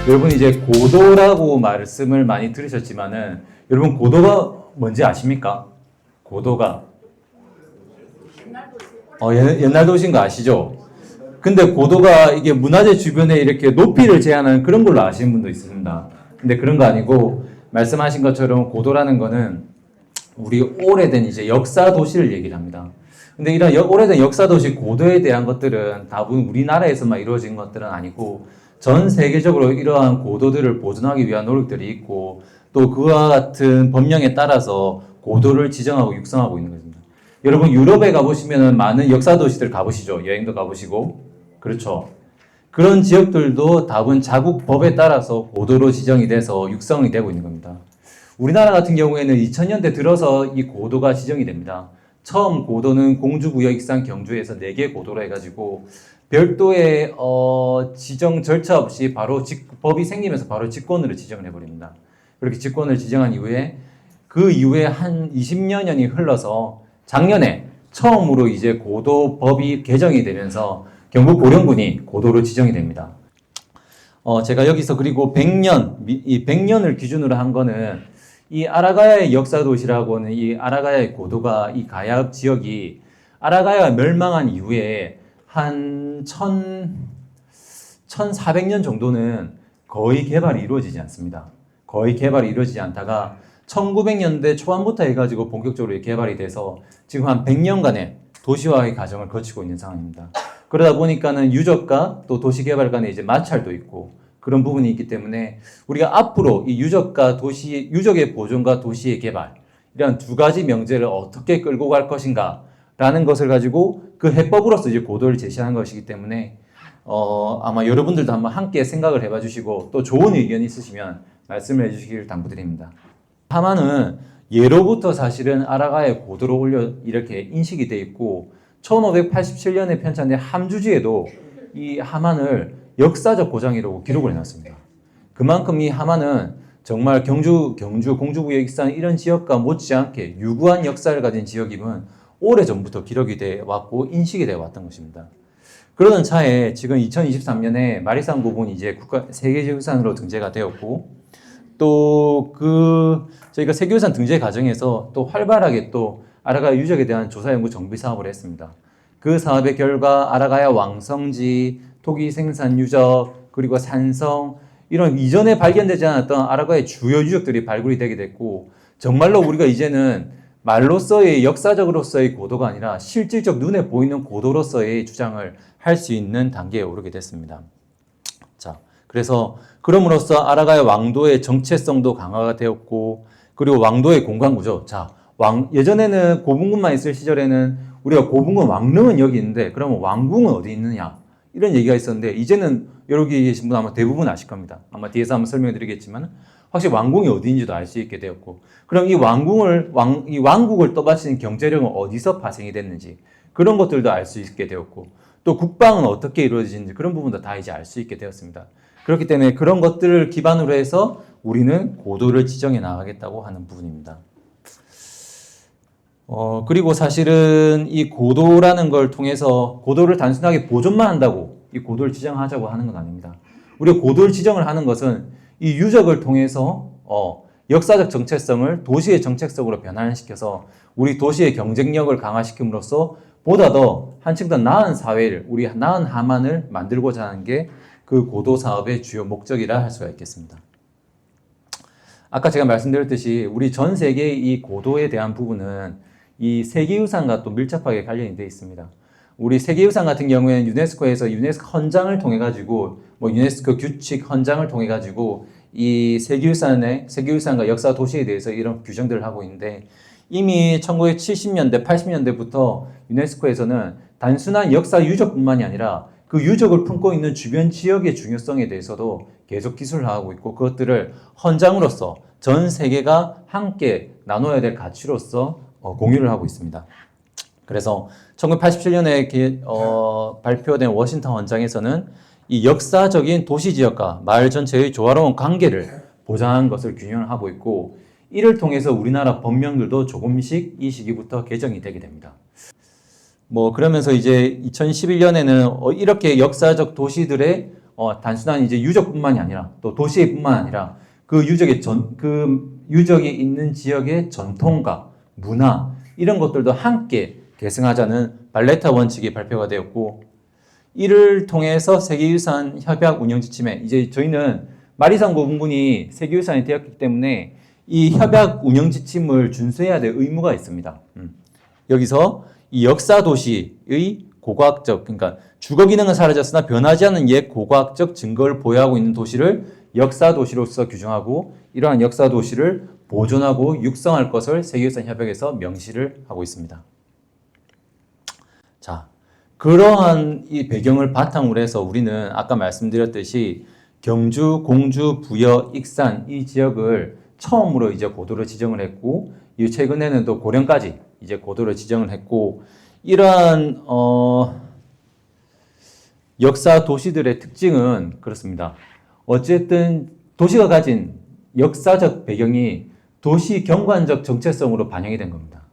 여러분 이제 고도라고 말씀을 많이 들으셨지만은 여러분 고도가 뭔지 아십니까? 고도가 옛날 도시인 거 아시죠? 근데 고도가 이게 문화재 주변에 이렇게 높이를 제한하는 그런 걸로 아시는 분도 있습니다. 근데 그런 거 아니고 말씀하신 것처럼 고도라는 거는 우리 오래된 이제 역사 도시를 얘기를 합니다. 근데 이런 오래된 역사 도시 고도에 대한 것들은 다분 우리나라에서만 이루어진 것들은 아니고 전 세계적으로 이러한 고도들을 보존하기 위한 노력들이 있고 또 그와 같은 법령에 따라서 고도를 지정하고 육성하고 있는 것입니다. 여러분 유럽에 가보시면 많은 역사 도시들 가보시죠. 여행도 가보시고 그렇죠. 그런 지역들도 다분 자국 법에 따라서 고도로 지정이 돼서 육성이 되고 있는 겁니다. 우리나라 같은 경우에는 2000년대 들어서 이 고도가 지정이 됩니다. 처음 고도는 공주구역 익산 경주에서 4개 고도로 해가지고 별도의 지정 절차 없이 바로 법이 생기면서 바로 직권으로 지정을 해버립니다. 그렇게 직권을 지정한 이후에 그 이후에 한 20여 년이 흘러서 작년에 처음으로 이제 고도법이 개정이 되면서 경북 보령군이 고도로 지정이 됩니다. 제가 여기서 그리고 100년을 기준으로 한 거는 이 아라가야의 역사도시라고는 이 아라가야의 고도가 이 가야읍 지역이 아라가야가 멸망한 이후에 한 1400년 정도는 거의 개발이 이루어지지 않습니다. 거의 개발이 이루어지지 않다가 1900년대 초반부터 해가지고 본격적으로 개발이 돼서 지금 한 100년간의 도시화의 과정을 거치고 있는 상황입니다. 그러다 보니까는 유적과 또 도시개발 간에 이제 마찰도 있고 그런 부분이 있기 때문에 우리가 앞으로 이 유적과 유적의 보존과 도시의 개발 이런 두 가지 명제를 어떻게 끌고 갈 것인가 라는 것을 가지고 그 해법으로서 이제 고도를 제시하는 것이기 때문에 아마 여러분들도 한번 함께 생각을 해봐 주시고 또 좋은 의견이 있으시면 말씀을 해주시길 당부드립니다. 하만은 예로부터 사실은 아라가야의 고도로 올려 이렇게 인식이 돼 있고 1587년에 편찬된 함주지에도 이 하만을 역사적 고장이라고 기록을 해놨습니다. 그만큼 이 하만은 정말 경주, 공주구역 익산 이런 지역과 못지않게 유구한 역사를 가진 지역임은 오래전부터 기록이 돼 왔고 인식이 되어 왔던 것입니다. 그러던 차에 지금 2023년에 마리산 부분이 이제 세계유산으로 등재가 되었고 또 저희가 세계유산 등재 과정에서 또 활발하게 또 아라가야 유적에 대한 조사 연구 정비 사업을 했습니다. 그 사업의 결과 아라가야 왕성지, 토기 생산 유적, 그리고 산성 이런 이전에 발견되지 않았던 아라가야의 주요 유적들이 발굴이 되게 됐고 정말로 우리가 이제는 말로서의 역사적으로서의 고도가 아니라 실질적 눈에 보이는 고도로서의 주장을 할 수 있는 단계에 오르게 됐습니다. 자, 그래서 그럼으로써 아라가야 왕도의 정체성도 강화가 되었고 그리고 왕도의 공간구조. 자, 예전에는 고분군만 있을 시절에는 우리가 고분군 왕릉은 여기 있는데 그러면 왕궁은 어디 있느냐 이런 얘기가 있었는데 이제는 여기 계신 분 아마 대부분 아실 겁니다. 아마 뒤에서 한번 설명해 드리겠지만 확실히 왕궁이 어디인지도 알 수 있게 되었고 그럼 이 왕국을 떠받치는 경제력은 어디서 파생이 됐는지 그런 것들도 알 수 있게 되었고 또 국방은 어떻게 이루어지는지 그런 부분도 다 이제 알 수 있게 되었습니다. 그렇기 때문에 그런 것들을 기반으로 해서 우리는 고도를 지정해 나가겠다고 하는 부분입니다. 그리고 사실은 이 고도라는 걸 통해서 고도를 단순하게 보존만 한다고 이 고도를 지정하자고 하는 건 아닙니다. 우리가 고도를 지정을 하는 것은 이 유적을 통해서 역사적 정체성을 도시의 정체성으로 변환시켜서 우리 도시의 경쟁력을 강화시킴으로써 보다 더 한층 더 나은 사회를 우리 나은 하만을 만들고자 하는 게 그 고도 사업의 주요 목적이라 할 수가 있겠습니다. 아까 제가 말씀드렸듯이 우리 전 세계의 이 고도에 대한 부분은 이 세계유산과 또 밀접하게 관련이 되어 있습니다. 우리 세계유산 같은 경우에는 유네스코에서 유네스코 헌장을 통해 가지고 유네스코 규칙 헌장을 통해 가지고 이 세계유산과 역사 도시에 대해서 이런 규정들을 하고 있는데 이미 1970년대, 80년대부터 유네스코에서는 단순한 역사 유적뿐만이 아니라 그 유적을 품고 있는 주변 지역의 중요성에 대해서도 계속 기술을 하고 있고 그것들을 헌장으로서 전 세계가 함께 나눠야 될 가치로서 공유를 하고 있습니다. 그래서 1987년에 발표된 워싱턴 헌장에서는 이 역사적인 도시지역과 마을 전체의 조화로운 관계를 보장하는 것을 균형을 하고 있고 이를 통해서 우리나라 법령들도 조금씩 이 시기부터 개정이 되게 됩니다. 그러면서 이제 2011년에는 이렇게 역사적 도시들의 단순한 이제 유적뿐만이 아니라 또 도시뿐만 아니라 그 유적이 있는 지역의 전통과 문화 이런 것들도 함께 계승하자는 발레타 원칙이 발표가 되었고 이를 통해서 세계유산 협약 운영 지침에 이제 저희는 마리산 고분군이 세계유산이 되었기 때문에 이 협약 운영 지침을 준수해야 될 의무가 있습니다. 여기서 이 역사 도시의 고고학적 그러니까 주거 기능은 사라졌으나 변하지 않는 옛 고고학적 증거를 보유하고 있는 도시를 역사 도시로서 규정하고 이러한 역사 도시를 보존하고 육성할 것을 세계유산 협약에서 명시를 하고 있습니다. 자, 그러한 이 배경을 바탕으로 해서 우리는 아까 말씀드렸듯이 경주, 공주, 부여, 익산 이 지역을 처음으로 이제 고도로 지정을 했고 최근에는 또 고령까지 이제 고도로 지정을 했고 이러한 역사 도시들의 특징은 그렇습니다. 어쨌든 도시가 가진 역사적 배경이 도시 경관적 정체성으로 반영이 된 겁니다.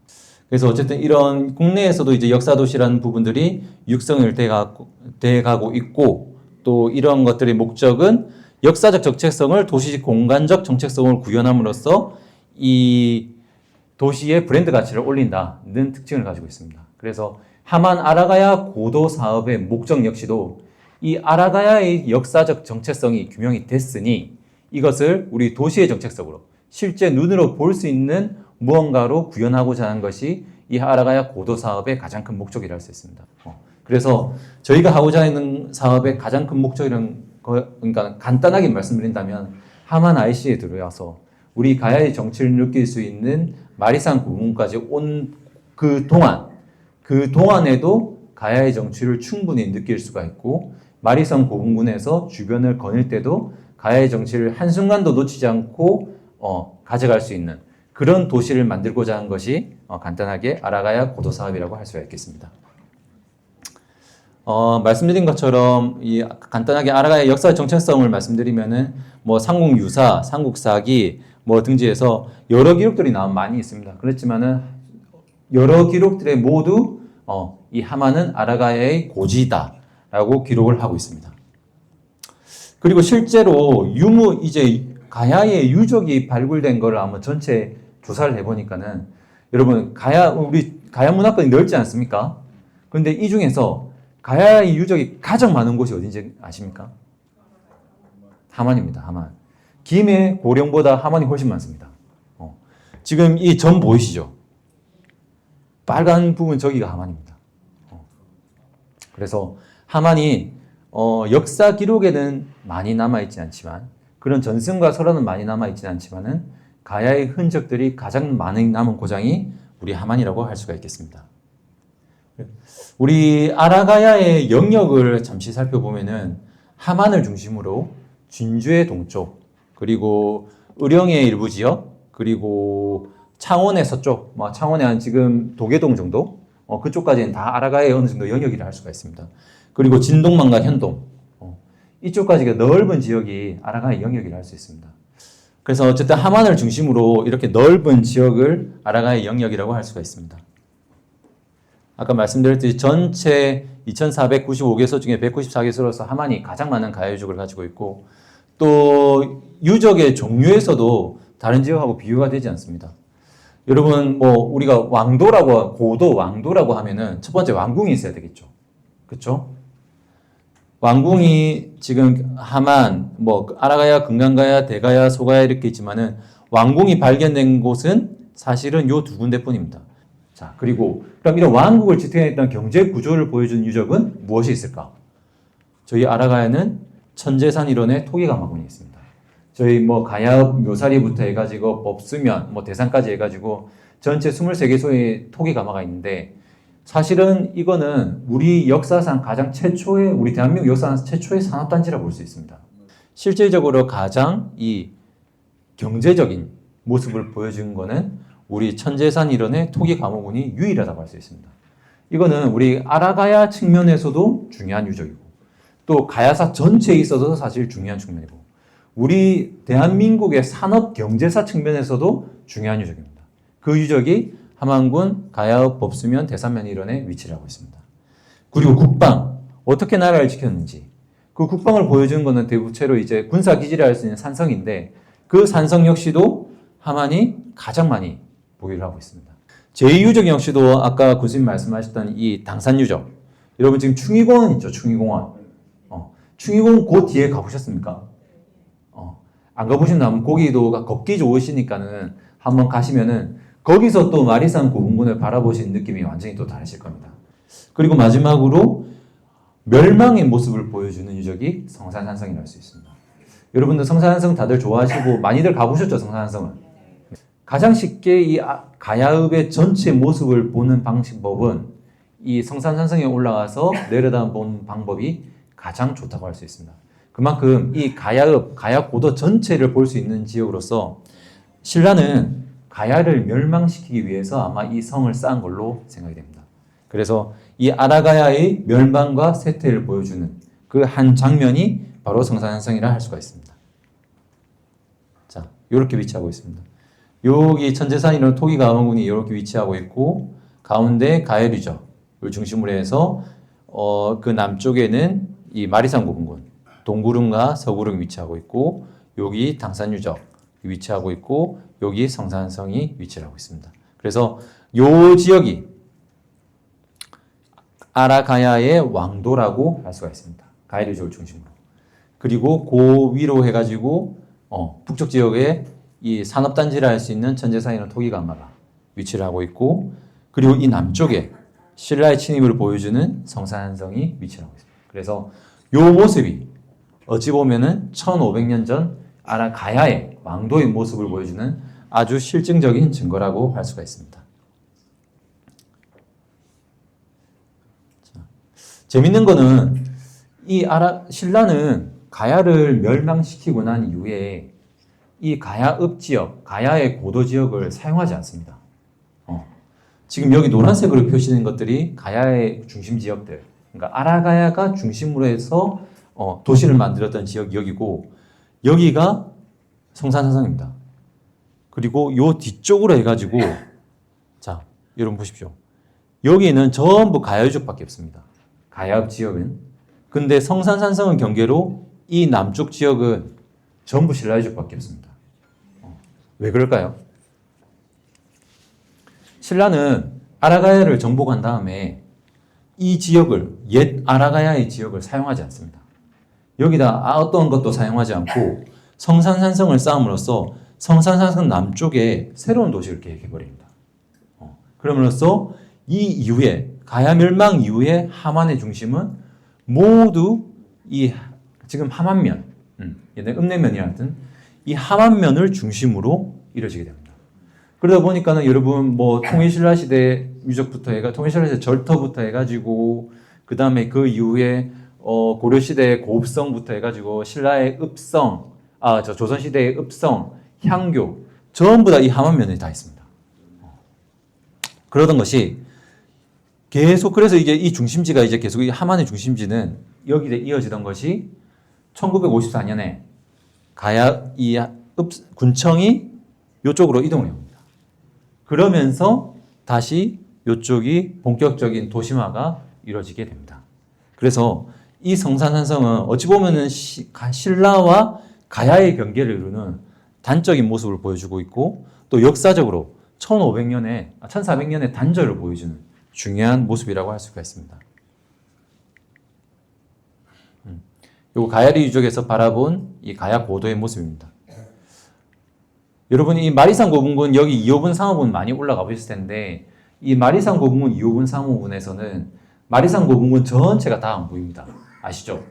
그래서 어쨌든 이런 국내에서도 이제 역사 도시라는 부분들이 육성을 돼가고 있고 또 이런 것들의 목적은 역사적 정체성을 도시 공간적 정체성을 구현함으로써 이 도시의 브랜드 가치를 올린다는 특징을 가지고 있습니다. 그래서 하만 아라가야 고도 사업의 목적 역시도 이 아라가야의 역사적 정체성이 규명이 됐으니 이것을 우리 도시의 정체성으로 실제 눈으로 볼 수 있는 무언가로 구현하고자 하는 것이 이 아라가야 고도 사업의 가장 큰 목적이라 할 수 있습니다. 그래서 저희가 하고자 하는 사업의 가장 큰 목적이란 그러니까 간단하게 말씀드린다면 하만 IC에 들어와서 우리 가야의 정치를 느낄 수 있는 마리산 고궁까지 온 그 동안에도 가야의 정취를 충분히 느낄 수가 있고 마리산 고궁군에서 주변을 거닐 때도 가야의 정취를 한순간도 놓치지 않고 가져갈 수 있는 그런 도시를 만들고자 한 것이 간단하게 아라가야 고도 사업이라고 할 수가 있겠습니다. 말씀드린 것처럼 이 간단하게 아라가야 역사 정체성을 말씀드리면은 뭐 삼국유사, 삼국사기 뭐 등지에서 여러 기록들이 많이 있습니다. 그렇지만은 여러 기록들에 모두 이 하만은 아라가야의 고지다라고 기록을 하고 있습니다. 그리고 실제로 이제 가야의 유적이 발굴된 거를 한번 전체 조사를 해보니까는 여러분 우리 가야 문화권이 넓지 않습니까? 그런데 이 중에서 가야의 유적이 가장 많은 곳이 어딘지 아십니까? 하만입니다. 하만. 김해, 고령보다 하만이 훨씬 많습니다. 지금 이 점 보이시죠? 빨간 부분 저기가 하만입니다. 그래서 하만이 역사 기록에는 많이 남아있지 않지만 그런 전승과 설화는 많이 남아있지 않지만은 가야의 흔적들이 가장 많이 남은 고장이 우리 하만이라고 할 수가 있겠습니다. 우리 아라가야의 영역을 잠시 살펴보면은 하만을 중심으로 진주의 동쪽 그리고 의령의 일부 지역 그리고 창원의 서쪽 창원의 한 지금 도계동 정도 그쪽까지는 다 아라가야의 어느 정도 영역이라 할 수가 있습니다. 그리고 진동만과 현동 이쪽까지가 넓은 지역이 아라가야 영역이라 할 수 있습니다. 그래서 어쨌든 하만을 중심으로 이렇게 넓은 지역을 아라가야 영역이라고 할 수가 있습니다. 아까 말씀드렸듯이 전체 2495개소 중에 194개소로서 하만이 가장 많은 가야유적을 가지고 있고 또 유적의 종류에서도 다른 지역하고 비교가 되지 않습니다. 여러분 우리가 고도 왕도라고 하면은 첫 번째 왕궁이 있어야 되겠죠. 그렇죠? 왕궁이 지금 하만, 아라가야, 금강가야, 대가야, 소가야 이렇게 있지만은 왕궁이 발견된 곳은 사실은 요 두 군데뿐입니다. 자, 그리고 그럼 이런 왕국을 지탱했던 경제 구조를 보여준 유적은 무엇이 있을까? 저희 아라가야는 천재산 일원의 토기가마군이 있습니다. 저희 가야 묘사리부터 해가지고 법수면, 대산까지 해가지고 전체 23개소의 토기가마가 있는데 사실은 이거는 우리 역사상 우리 대한민국 역사상 최초의 산업단지라고 볼 수 있습니다. 실질적으로 가장 이 경제적인 모습을 보여준 거는 우리 천재산 일원의 토기가마군이 유일하다고 할 수 있습니다. 이거는 우리 아라가야 측면에서도 중요한 유적이고 또 가야사 전체에 있어서 사실 중요한 측면이고 우리 대한민국의 산업 경제사 측면에서도 중요한 유적입니다. 그 유적이 함안군, 가야읍, 법수면, 대산면 일원의 위치를 하고 있습니다. 그리고 국방, 어떻게 나라를 지켰는지 그 국방을 보여주는 것은 대부채로 이제 군사 기지를 할 수 있는 산성인데 그 산성 역시도 하만이 가장 많이 보유를 하고 있습니다. 제2유적 역시도 아까 교수님 말씀하셨던 이 당산유적. 여러분 지금 충의공원 있죠? 충의공원. 충의공원 그 뒤에 가보셨습니까? 안 가보신다면 거기도 걷기 좋으시니까는 한번 가시면은 거기서 또 마리산 고분군을 바라보시는 느낌이 완전히 또 다르실 겁니다. 그리고 마지막으로 멸망의 모습을 보여주는 유적이 성산산성이라고 할 수 있습니다. 여러분들 성산산성 다들 좋아하시고 많이들 가보셨죠? 성산산성은. 가장 쉽게 이 가야읍의 전체 모습을 보는 방법은 이 성산산성에 올라가서 내려다 보는 방법이 가장 좋다고 할 수 있습니다. 그만큼 이 가야읍, 가야고도 전체를 볼 수 있는 지역으로서 신라는 가야를 멸망시키기 위해서 아마 이 성을 쌓은 걸로 생각이 됩니다. 그래서 이 아라가야의 멸망과 쇠퇴를 보여주는 그 한 장면이 바로 성산산성이라 할 수가 있습니다. 자, 이렇게 위치하고 있습니다. 여기 천제산이라는 토기가원군이 이렇게 위치하고 있고 가운데 가야류적을 중심으로 해서 그 남쪽에는 이 마리산 고분군, 동구릉과 서구릉이 위치하고 있고 여기 당산유적 위치하고 있고 여기 성산성이 위치를 하고 있습니다. 그래서 요 지역이 아라가야의 왕도라고 할 수가 있습니다. 가야류적을 중심으로. 그리고 그 위로 해가지고 북쪽 지역에 이 산업단지를 할 수 있는 천제산이나 토기가마가 위치를 하고 있고 그리고 이 남쪽에 신라의 침입을 보여주는 성산성이 위치를 하고 있습니다. 그래서 요 모습이 어찌 보면은 1500년 전 아라가야의 왕도의 모습을 보여주는 아주 실증적인 증거라고 할 수가 있습니다. 자, 재밌는 거는 이 신라는 가야를 멸망시키고 난 이후에 이 가야읍 지역, 가야의 고도 지역을 사용하지 않습니다. 지금 여기 노란색으로 표시된 것들이 가야의 중심 지역들, 그러니까 아라가야가 중심으로 해서 도시를 만들었던 지역이 여기고 여기가 성산산성입니다. 그리고 요 뒤쪽으로 해가지고 자 여러분 보십시오. 여기는 전부 가야유적밖에 없습니다. 가야읍 지역은. 근데 성산산성은 경계로 이 남쪽 지역은 전부 신라유적밖에 없습니다. 왜 그럴까요? 신라는 아라가야를 정복한 다음에 이 지역을 옛 아라가야의 지역을 사용하지 않습니다. 여기다 어떤 것도 사용하지 않고 성산산성을 쌓음으로써 성산산성 남쪽에 새로운 도시를 계획해버립니다. 그럼으로써 이 이후에 가야 멸망 이후에 하만의 중심은 모두 이 지금 하만면, 옛날 읍내면이라든 이 하만면을 중심으로 이루어지게 됩니다. 그러다 보니까는 여러분 뭐 통일신라 시대 유적부터 통일신라 시대 절터부터 해가지고 그 다음에 그 이후에 고려 시대의 고읍성부터 해가지고 신라의 읍성, 조선 시대의 읍성, 향교 전부 다 이 하만면에 다 있습니다. 그러던 것이 계속 그래서 이게 이 중심지가 이제 계속 이 하만의 중심지는 여기에 이어지던 것이 1954년에 가야 이 군청이 이쪽으로 이동을 합니다. 그러면서 다시 이쪽이 본격적인 도심화가 이루어지게 됩니다. 그래서 이 성산산성은 어찌 보면은 신라와 가야의 경계를 이루는 단적인 모습을 보여주고 있고 또 역사적으로 1400년의 단절을 보여주는 중요한 모습이라고 할 수가 있습니다. 요 가야리 유적에서 바라본 이 가야 고도의 모습입니다. 여러분 이 마리산 고분군 여기 2호분 3호분 많이 올라가 보셨을 텐데 이 마리산 고분군 2호분 3호분에서는 마리산 고분군 전체가 다 안 보입니다. 아시죠?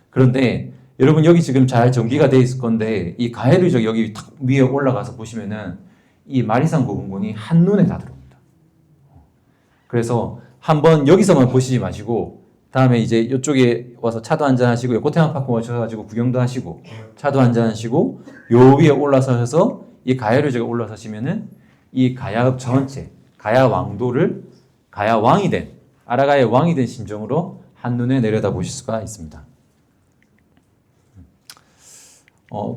그런데 여러분 여기 지금 잘 정비가 되어 있을 건데 이 가야리 유적 여기 탁 위에 올라가서 보시면은 이 마리산 고분군이 한눈에 다 들어옵니다. 그래서 한번 여기서만 보시지 마시고 다음에 이제 이쪽에 와서 차도 한잔 하시고 꽃테마파크 오셔가지고 구경도 하시고 차도 한잔 하시고 요 위에 올라서셔서 이 가야류적에 올라서시면은 이 가야읍 전체 가야 왕도를 가야 왕이 된 아라가야의 왕이 된 심정으로 한눈에 내려다 보실 수가 있습니다.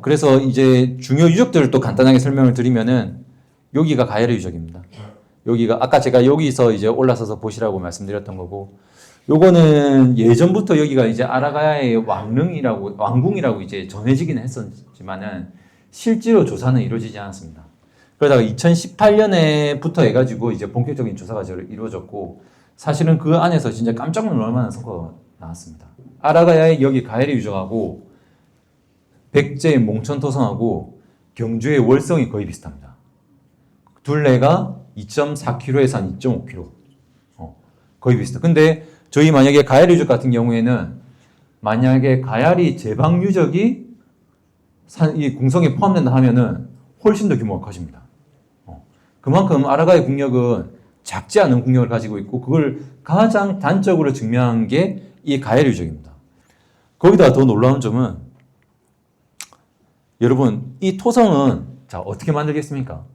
그래서 이제 중요 유적들을 또 간단하게 설명을 드리면은 여기가 가야류 유적입니다. 여기가 아까 제가 여기서 이제 올라서서 보시라고 말씀드렸던 거고, 요거는 예전부터 여기가 이제 아라가야의 왕궁이라고 이제 전해지긴 했었지만은 실제로 조사는 이루어지지 않았습니다. 그러다가 2018년에부터 해가지고 이제 본격적인 조사가 이루어졌고, 사실은 그 안에서 진짜 깜짝 놀랄 만한 성과가 나왔습니다. 아라가야의 여기 가야리 유적하고 백제의 몽천토성하고 경주의 월성이 거의 비슷합니다. 둘레가 2.4km에서 한 2.5km. 거의 비슷해. 근데 저희 만약에 가야리 유적 같은 경우에는 만약에 가야리 제방 유적이 이 궁성에 포함된다 하면은 훨씬 더 규모가 커집니다. 그만큼 아라가야 국력은 작지 않은 국력을 가지고 있고, 그걸 가장 단적으로 증명한 게 이 가야리 유적입니다. 거기다가 더 놀라운 점은, 여러분, 이 토성은 자 어떻게 만들겠습니까?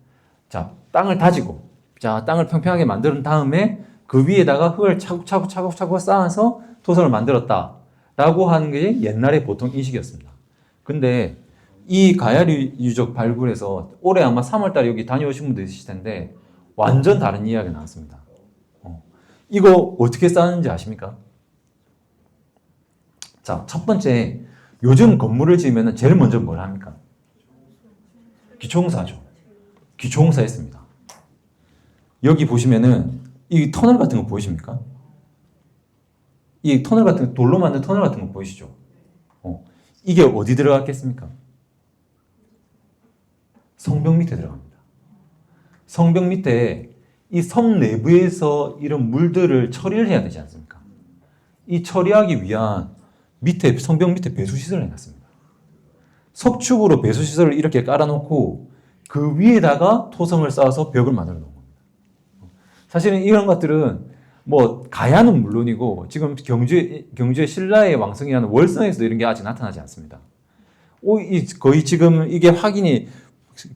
자, 땅을 다지고, 자, 땅을 평평하게 만든 다음에 그 위에다가 흙을 차곡차곡 쌓아서 토성을 만들었다라고 하는 게 옛날에 보통 인식이었습니다. 근데 이 가야리 유적 발굴에서 올해 아마 3월달에 여기 다녀오신 분도 있으실 텐데 완전 다른 이야기가 나왔습니다. 이거 어떻게 쌓았는지 아십니까? 자, 첫 번째, 요즘 건물을 지으면 제일 먼저 뭘 합니까? 기초공사죠. 기초공사 했습니다. 여기 보시면은 이 터널 같은 거 보이십니까? 이 터널 같은 돌로 만든 터널 같은 거 보이시죠? 이게 어디 들어갔겠습니까? 성벽 밑에 들어갑니다. 성벽 밑에 이 성 내부에서 이런 물들을 처리를 해야 되지 않습니까? 이 처리하기 위한 밑에 성벽 밑에 배수시설을 해놨습니다. 석축으로 배수시설을 이렇게 깔아놓고 그 위에다가 토성을 쌓아서 벽을 만들어 놓은 겁니다. 사실은 이런 것들은 뭐 가야는 물론이고 지금 경주의 신라의 왕성이라는 월성에서도 이런 게 아직 나타나지 않습니다. 거의 지금 이게 확인이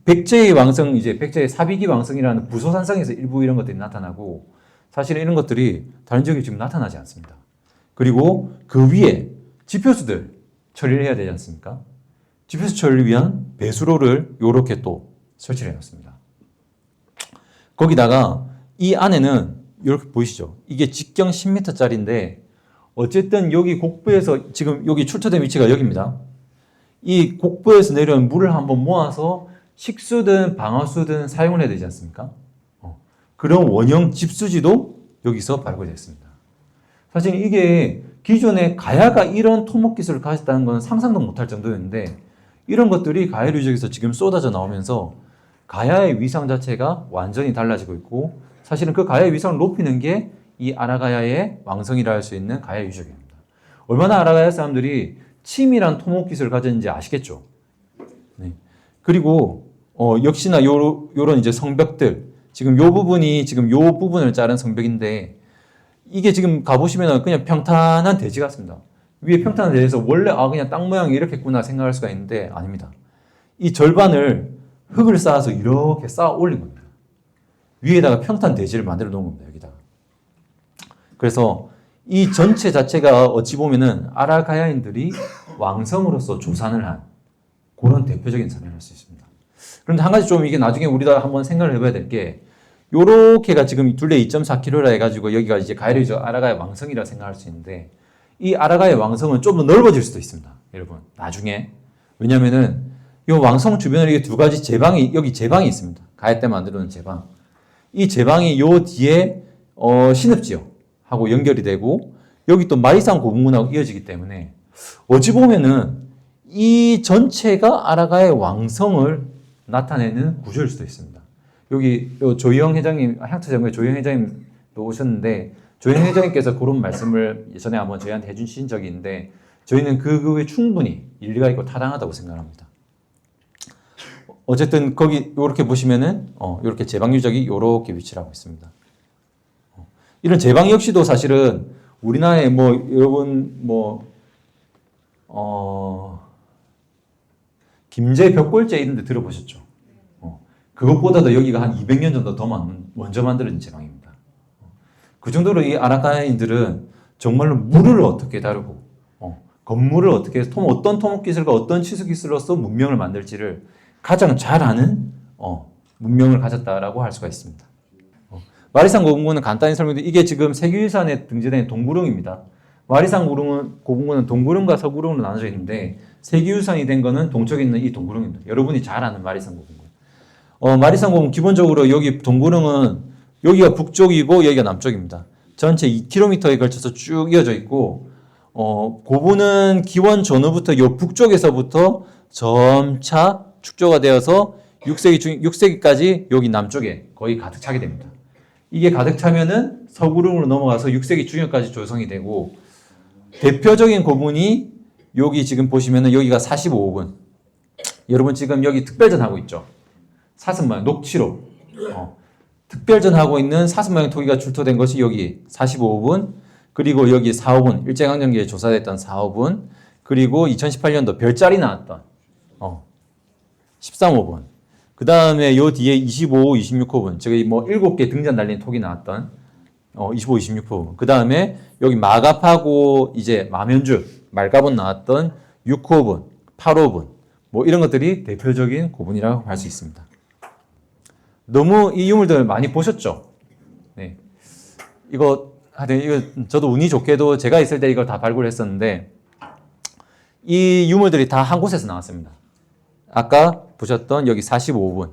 백제의 왕성, 이제 백제의 사비기 왕성이라는 부소산성에서 일부 이런 것들이 나타나고, 사실은 이런 것들이 다른 지역에 지금 나타나지 않습니다. 그리고 그 위에 지표수들 처리를 해야 되지 않습니까? 지표수 처리를 위한 배수로를 이렇게 또 설치를 해놨습니다. 거기다가 이 안에는 이렇게 보이시죠? 이게 직경 10m짜리인데 어쨌든 여기 곡부에서 지금 여기 출처된 위치가 여기입니다. 이 곡부에서 내려온 물을 한번 모아서 식수든 방화수든 사용을 해야 되지 않습니까? 그런 원형 집수지도 여기서 발굴됐습니다. 사실 이게 기존에 가야가 이런 토목 기술을 가졌다는 건 상상도 못할 정도였는데, 이런 것들이 가야류 지역에서 지금 쏟아져 나오면서 가야의 위상 자체가 완전히 달라지고 있고, 사실은 그 가야의 위상을 높이는 게 이 아라가야의 왕성이라 할 수 있는 가야 유적입니다. 얼마나 아라가야 사람들이 치밀한 토목 기술을 가졌는지 아시겠죠? 네. 그리고 역시나 요런 이제 성벽들, 지금 요 부분이 지금 요 부분을 자른 성벽인데, 이게 지금 가보시면 그냥 평탄한 대지 같습니다. 위에 평탄한 대지에서 원래 그냥 땅 모양이 이렇게 했구나 생각할 수가 있는데 아닙니다. 이 절반을 흙을 쌓아서 이렇게 쌓아 올린 겁니다. 위에다가 평탄 대지를 만들어 놓은 겁니다. 여기다가. 그래서 이 전체 자체가 어찌 보면은 아라가야인들이 왕성으로서 조산을 한 그런 대표적인 사례를 할 수 있습니다. 그런데 한 가지 좀 이게 나중에 우리가 한번 생각을 해봐야 될 게, 요렇게가 지금 둘레 2.4km라 해가지고 여기가 이제 가야리죠. 아라가야 왕성이라 생각할 수 있는데, 이 아라가야 왕성은 좀 더 넓어질 수도 있습니다. 여러분, 나중에. 왜냐면은 이 왕성 주변에 이게 두 가지 여기 제방이 있습니다. 가야 때 만들어 놓은 제방. 이 제방이 요 뒤에 신읍지역하고 연결이 되고, 여기 또 마이산 고분군하고 이어지기 때문에 어찌 보면은 이 전체가 아라가야의 왕성을 나타내는 구조일 수도 있습니다. 여기 조희영 회장님, 향토장군의 조희영 회장님도 오셨는데, 조희영 회장님께서 그런 말씀을 예전에 한번 저희한테 해주신 적이 있는데, 저희는 그거에 충분히 일리가 있고 타당하다고 생각합니다. 어쨌든 거기 이렇게 보시면은 이렇게 제방 유적이 이렇게 위치를 하고 있습니다. 이런 제방 역시도 사실은 우리나라에 여러분 김제 벽골제 이런 데 들어보셨죠? 그것보다도 여기가 한 200년 정도 더 먼저 만들어진 제방입니다. 그 정도로 이 아라카야인들은 정말로 물을 어떻게 다루고, 건물을 어떻게 해서 어떤 토목 기술과 어떤 치수 기술로서 문명을 만들지를 가장 잘 아는 문명을 가졌다라고 할 수가 있습니다. 마리산 고분군은 간단히 설명드리면 이게 지금 세계유산에 등재된 동구릉입니다. 마리산 고분군은 동구릉과 서구릉으로 나눠져 있는데 세계유산이 된 거는 동쪽에 있는 이 동구릉입니다. 여러분이 잘 아는 마리산 고분군. 마리산 고분군 기본적으로 여기 동구릉은 여기가 북쪽이고 여기가 남쪽입니다. 전체 2km에 걸쳐서 쭉 이어져 있고 고분은 기원 전후부터 요 북쪽에서부터 점차 축조가 되어서 6세기까지 여기 남쪽에 거의 가득 차게 됩니다. 이게 가득 차면은 서구릉으로 넘어가서 6세기 중엽까지 조성이 되고 대표적인 고분이 여기 지금 보시면은 여기가 45분. 여러분 지금 여기 특별전 하고 있죠. 사슴 모양 녹취록. 특별전 하고 있는 사슴 모양 토기가 출토된 것이 여기 45분. 그리고 여기 4호분 일제강점기에 조사됐던 4호분. 그리고 2018년도 별자리 나왔던 13호분. 그 다음에 요 뒤에 25호, 26호분. 저기 뭐 7개 등잔 달린 톡이 나왔던 25, 26호분. 그 다음에 여기 마갑하고 이제 마면주, 말갑은 나왔던 6호분, 8호분. 뭐 이런 것들이 대표적인 고분이라고 할 수 있습니다. 너무 이 유물들 많이 보셨죠? 네. 이거 저도 운이 좋게도 제가 있을 때 이걸 다 발굴했었는데 이 유물들이 다 한 곳에서 나왔습니다. 아까 보셨던 여기 45분.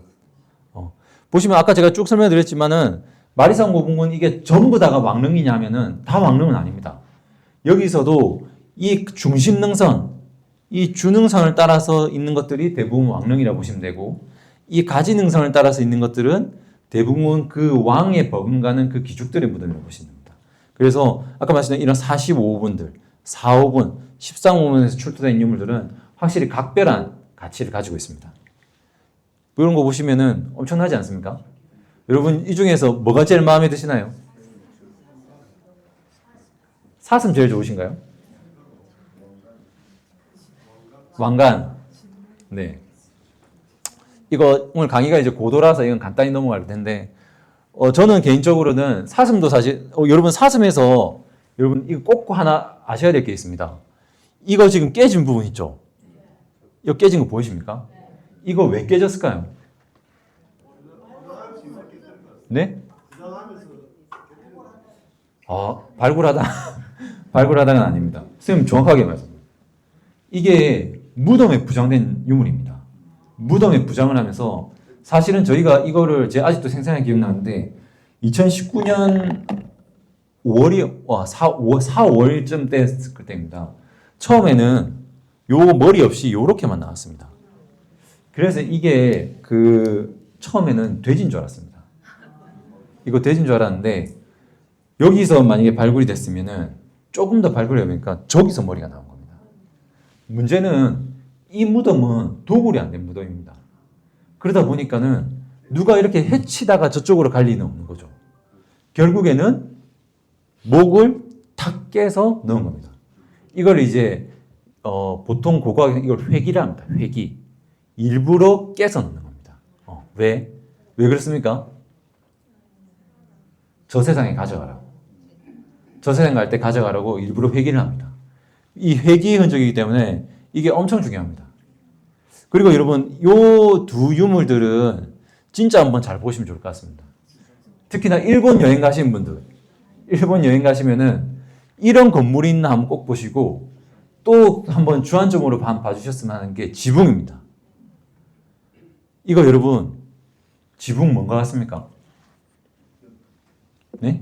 보시면 아까 제가 쭉 설명드렸지만은 마리산 고분군 이게 전부 다가 왕릉이냐 하면은 다 왕릉은 아닙니다. 여기서도 이 중심 능선, 이 주능선을 따라서 있는 것들이 대부분 왕릉이라고 보시면 되고 이 가지 능선을 따라서 있는 것들은 대부분 그 왕에 버금가는 그 기죽들의 무덤이라고 보시면 됩니다. 그래서 아까 말씀드린 이런 45분들, 4호분, 13호분에서 출토된 유물들은 확실히 각별한 가치를 가지고 있습니다. 이런 거 보시면은 엄청나지 않습니까? 여러분 이 중에서 뭐가 제일 마음에 드시나요? 사슴 제일 좋으신가요? 왕관. 네. 이거 오늘 강의가 이제 고도라서 이건 간단히 넘어갈 텐데, 저는 개인적으로는 사슴도 사실, 여러분 사슴에서 여러분 이거 꼭 하나 아셔야 될 게 있습니다. 이거 지금 깨진 부분 있죠? 이거 깨진 거 보이십니까? 이거 왜 깨졌을까요? 네? 발굴하다가 아닙니다. 선생님 정확하게 말씀드립니다. 이게 무덤에 부장된 유물입니다. 무덤에 부장을 하면서 사실은 저희가 이거를 제가 아직도 생생하게 기억나는데 2019년 5월이 4월쯤 됐을 때입니다. 처음에는 요 머리 없이 요렇게만 나왔습니다. 그래서 이게 처음에는 돼지인 줄 알았습니다. 이거 돼지인 줄 알았는데 여기서 만약에 발굴이 됐으면은 조금 더 발굴해 보니까 저기서 머리가 나온 겁니다. 문제는 이 무덤은 도굴이 안 된 무덤입니다. 그러다 보니까는 누가 이렇게 해치다가 저쪽으로 갈 리는 없는 거죠. 결국에는 목을 탁 깨서 넣은 겁니다. 이걸 이제 보통 고고하게 이걸 회기라 합니다. 회기. 일부러 깨서 넣는 겁니다. 왜 그렇습니까? 저 세상에 가져가라고. 저 세상 갈 때 가져가라고 일부러 회기를 합니다. 이 회기의 흔적이기 때문에 이게 엄청 중요합니다. 그리고 여러분 요 두 유물들은 진짜 한번 잘 보시면 좋을 것 같습니다. 특히나 일본 여행 가신 분들, 일본 여행 가시면은 이런 건물이 있나 한번 꼭 보시고 또 한번 주안점으로 한번 봐주셨으면 하는 게 지붕입니다. 이거 여러분 지붕 뭔가 같습니까? 네?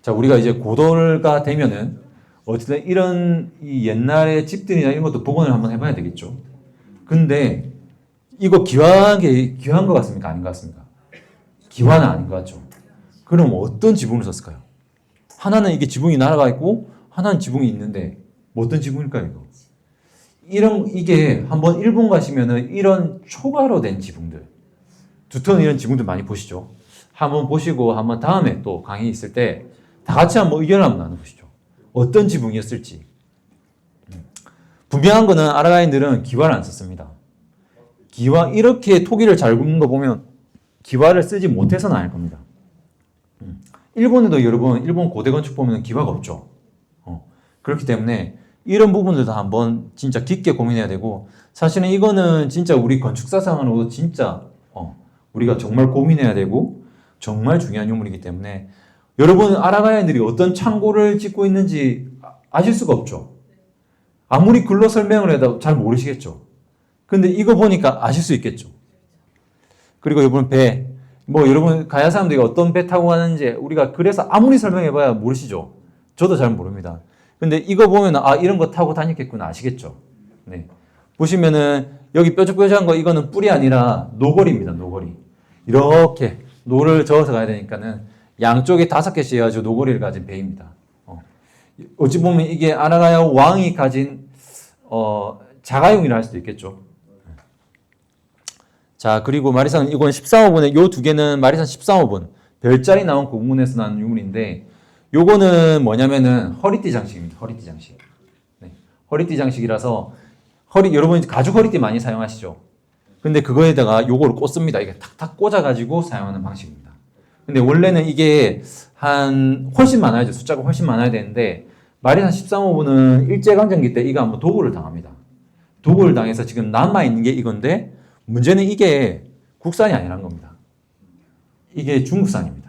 자, 우리가 이제 고도가 되면은 어쨌든 이런 이 옛날의 집들이나 이런 것도 복원을 한번 해봐야 되겠죠. 근데 이거 귀한 것 같습니까? 아닌 것 같습니까? 기와는 아닌 것 같죠. 그럼 어떤 지붕을 썼을까요? 하나는 이게 지붕이 날아가 있고 하나는 지붕이 있는데 뭐 어떤 지붕일까요? 이게 한번 일본 가시면은 이런 초가로 된 지붕들, 두터운 이런 지붕들 많이 보시죠. 한번 보시고 한번 다음에 또 강의 있을 때 다 같이 한번 의견을 한번 나눠보시죠. 어떤 지붕이었을지. 분명한 거는 아라가인들은 기와를 안 썼습니다. 기와 이렇게 토기를 잘 굽는 거 보면 기와를 쓰지 못해서는 아닐 겁니다. 일본에도 여러분 일본 고대 건축 보면 기와가 없죠. 그렇기 때문에 이런 부분들도 한번 진짜 깊게 고민해야 되고 사실은 이거는 진짜 우리 건축사상으로 진짜 우리가 정말 고민해야 되고 정말 중요한 유물이기 때문에 여러분 아라가야인들이 어떤 창고를 짓고 있는지 아실 수가 없죠. 아무리 글로 설명을 해도 잘 모르시겠죠. 근데 이거 보니까 아실 수 있겠죠. 그리고 여러분 배, 여러분 가야 사람들이 어떤 배 타고 가는지 우리가 그래서 아무리 설명해봐야 모르시죠. 저도 잘 모릅니다. 근데 이거 보면 이런 거 타고 다녔겠구나 아시겠죠. 네. 보시면은 여기 뾰족뾰족한 거 이거는 뿔이 아니라 노골입니다. 노골이. 이렇게 노를 저어서 가야 되니까는 양쪽에 5개씩 해가지고 노골이를 가진 배입니다. 어찌 보면 이게 아라가야 왕이 가진 자가용이라 할 수도 있겠죠. 자, 그리고 마리산 이건 13호분에 요 두 개는 마리산 13호분 별자리 나온 고문에서 나는 유물인데 요거는 뭐냐면은 허리띠 장식입니다. 허리띠 장식. 네. 허리띠 장식이라서 여러분 가죽 허리띠 많이 사용하시죠? 근데 그거에다가 요거를 꽂습니다. 이게 탁탁 꽂아가지고 사용하는 방식입니다. 근데 원래는 이게 훨씬 많아야죠. 숫자가 훨씬 많아야 되는데 마리산 13호분은 일제강점기 때 이거 한번 도구를 당합니다. 도구를 당해서 지금 남아있는 게 이건데 문제는 이게 국산이 아니란 겁니다. 이게 중국산입니다.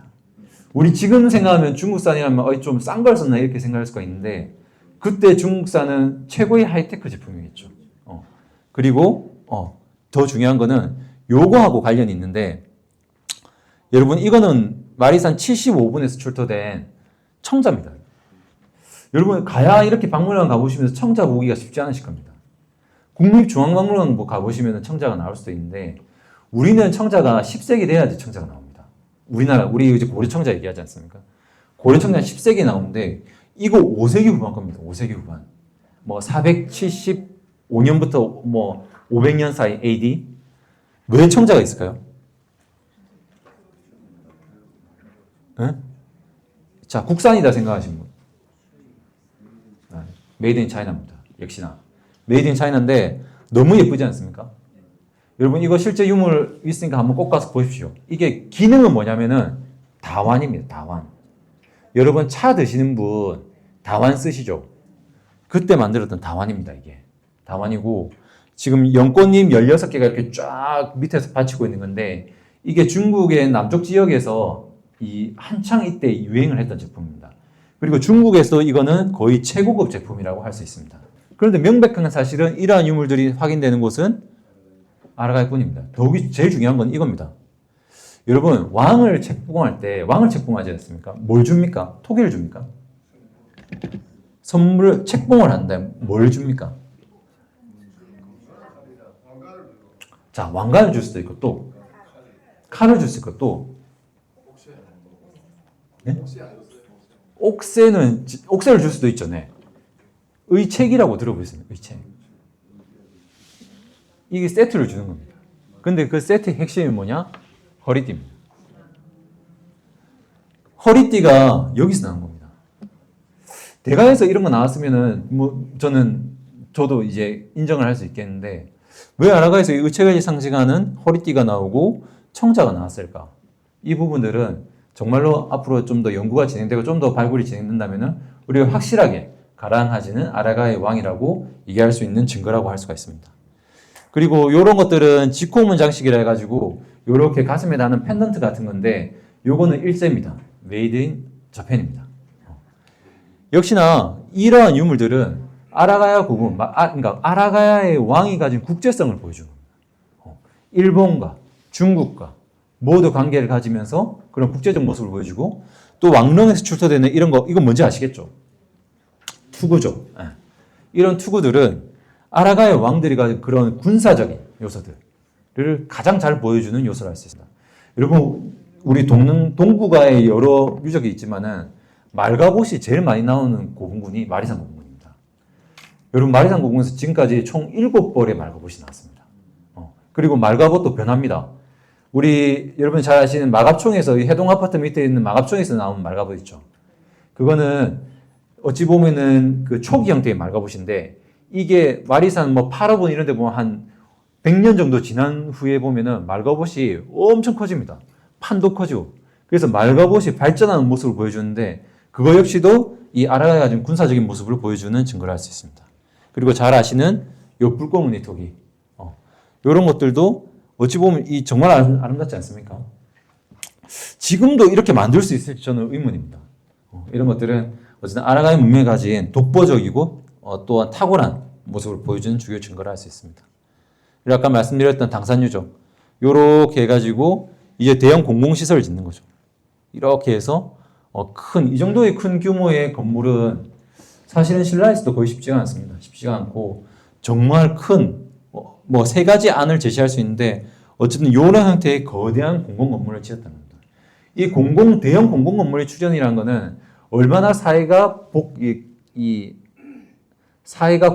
우리 지금 생각하면 중국산이라면 좀 싼 걸 썼나 이렇게 생각할 수가 있는데 그때 중국산은 최고의 하이테크 제품이겠죠. 그리고 더 중요한 거는 요거하고 관련이 있는데 여러분 이거는 마리산 75분에서 출토된 청자입니다. 여러분 가야 이렇게 박물관 가보시면서 청자 보기가 쉽지 않으실 겁니다. 국립중앙박물관 가보시면 청자가 나올 수도 있는데 우리는 청자가 10세기 돼야지 청자가 나옵니다. 우리 이제 고려청자 얘기하지 않습니까? 고려청자 10세기에 나오는데 이거 5세기 후반 겁니다. 5세기 후반. 475년부터 500년 사이 AD. 왜 청자가 있을까요? 네? 자, 국산이다 생각하시는 분. 메이드 인 차이나입니다. 역시나. 메이드 인 차이나인데 너무 예쁘지 않습니까? 여러분 이거 실제 유물 있으니까 한번 꼭 가서 보십시오. 이게 기능은 뭐냐면은 다완입니다. 다완. 여러분 차 드시는 분 다완 쓰시죠? 그때 만들었던 다완입니다. 이게. 다완이고 지금 연꽃잎 16개가 이렇게 쫙 밑에서 받치고 있는 건데 이게 중국의 남쪽 지역에서 이 한창 이때 유행을 했던 제품입니다. 그리고 중국에서 이거는 거의 최고급 제품이라고 할 수 있습니다. 그런데 명백한 사실은 이러한 유물들이 확인되는 곳은 아라가야뿐입니다. 더욱이 제일 중요한 건 이겁니다. 여러분 왕을 책봉할 때 왕을 책봉하지 않습니까? 뭘 줍니까? 토기를 줍니까? 선물을 책봉을 한다. 뭘 줍니까? 자, 왕관을 줄 수도 있고 또 칼을 줄 수 있고 또 네? 옥새를 줄 수도 있죠. 네. 의책이라고 들어보셨어요. 의책. 이게 세트를 주는 겁니다. 근데 그 세트의 핵심이 뭐냐? 허리띠입니다. 허리띠가 여기서 나온 겁니다. 대가에서 이런 거 나왔으면은 저도 이제 인정을 할 수 있겠는데 왜 아라가에서 의책을 상징하는 허리띠가 나오고 청자가 나왔을까? 이 부분들은 정말로 앞으로 좀 더 연구가 진행되고 좀 더 발굴이 진행된다면은 우리가 확실하게 가라앉히는 아라가의 왕이라고 얘기할 수 있는 증거라고 할 수가 있습니다. 그리고 이런 것들은 지코문 장식이라 해가지고 이렇게 가슴에 다는 펜던트 같은 건데 요거는 일제입니다. 메이드 인 저펜입니다. 역시나 이러한 유물들은 아라가야 고분, 그러니까 아라가야의 왕이 가진 국제성을 보여주는 겁니다. 일본과 중국과 모두 관계를 가지면서 그런 국제적 모습을 보여주고 또 왕릉에서 출토되는 이런 거 이건 뭔지 아시겠죠? 투구죠. 이런 투구들은 아라가야 왕들이 가진 그런 군사적인 요소들을 가장 잘 보여주는 요소를 할 수 있습니다. 여러분 우리 동북아에 여러 유적이 있지만은 말가봇이 제일 많이 나오는 고분군이 마리산 고분군입니다. 여러분 마리산 고분군에서 지금까지 총 7벌의 말가봇이 나왔습니다. 그리고 말가봇도 변합니다. 우리 여러분 잘 아시는 마갑총에서 해동 아파트 밑에 있는 마갑총에서 나온 말가봇 있죠. 그거는 어찌 보면은 그 초기 형태의 말가봇인데 이게 마리산 8호분 이런 데 보면 한 100년 정도 지난 후에 보면은 말가봇이 엄청 커집니다. 판도 커지고. 그래서 말가봇이 발전하는 모습을 보여주는데 그거 역시도 이 아라가야가 가진 군사적인 모습을 보여주는 증거를 할 수 있습니다. 그리고 잘 아시는 요 불꽃무늬 토기. 요런 것들도 어찌 보면 이 정말 아름답지 않습니까? 지금도 이렇게 만들 수 있을지 저는 의문입니다. 이런 것들은 어쨌든 아라가야 문명이 가진 독보적이고 또한 탁월한 모습을 보여주는 주요 증거를 할 수 있습니다. 그리고 아까 말씀드렸던 당산유적 이렇게 해가지고 이제 대형 공공시설을 짓는 거죠. 이렇게 해서 이 정도의 큰 규모의 건물은 사실은 신라에서도 거의 쉽지가 않습니다. 쉽지가 않고 정말 큰 뭐 세 가지 안을 제시할 수 있는데 어쨌든 이런 형태의 거대한 공공 건물을 지었다는 겁니다. 이 대형 공공 건물의 출현이라는 것은 얼마나 사회가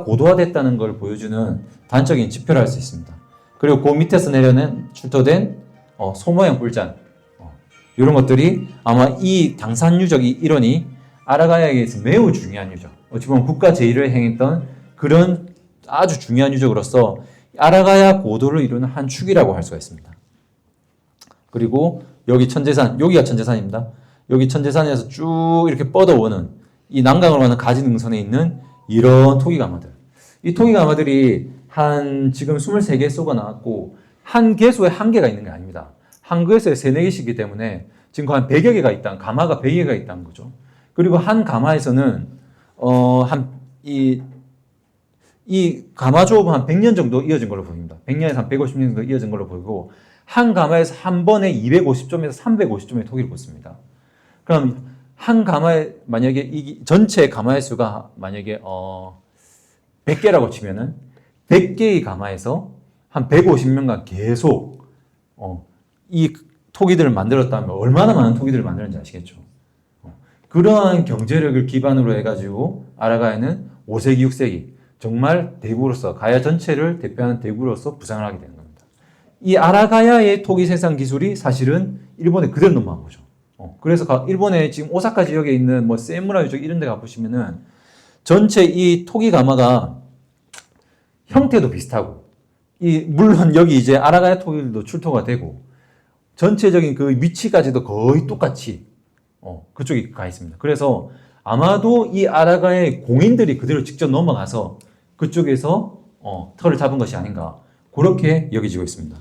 고도화됐다는 걸 보여주는 단적인 지표를 할 수 있습니다. 그리고 그 밑에서 내려는 출토된 소모형 뿔잔 이런 것들이 아마 이 당산유적 일원이 아라가야에게서 매우 중요한 유적, 어찌 보면 국가 제의를 행했던 그런 아주 중요한 유적으로서 아라가야 고도를 이루는 한 축이라고 할 수가 있습니다. 그리고 여기 천재산, 여기가 천재산입니다. 여기 천재산에서 쭉 이렇게 뻗어오는 이 남강으로 가는 가지 능선에 있는 이런 토기가마들. 이 토기가마들이 지금 23개 쏘가 나왔고 한 개소에 한 개가 있는 게 아닙니다. 한 개소에 3, 4개씩이기 때문에 지금 한 100여 개가 있다는, 가마가 100개가 있다는 거죠. 그리고 한 가마에서는 이 가마 조업은 한 100년 정도 이어진 걸로 보입니다. 100년에서 한 150년 정도 이어진 걸로 보이고 한 가마에서 한 번에 250점에서 350점의 토기를 꽂습니다. 그럼 한 가마에 만약에 전체 가마의 수가 만약에 100개라고 치면은 100개의 가마에서 한 150년간 계속 이 토기들을 만들었다면 얼마나 많은 토기들을 만들었는지 아시겠죠? 그러한 경제력을 기반으로 해가지고 아라가야는 5세기, 6세기 정말 대국으로서 가야 전체를 대표하는 대국으로서 부상을 하게 되는 겁니다. 이 아라가야의 토기 생산 기술이 사실은 일본에 그대로 넘어간 거죠. 그래서 일본의 지금 오사카 지역에 있는 뭐 세무라 유적 이런 데 가보시면은 전체 이 토기 가마가 형태도 비슷하고 물론 여기 이제 아라가야 토기들도 출토가 되고 전체적인 그 위치까지도 거의 똑같이 그쪽에 가 있습니다. 그래서 아마도 이 아라가야의 공인들이 그대로 직접 넘어가서 그쪽에서 털을 잡은 것이 아닌가 그렇게 여겨지고 있습니다.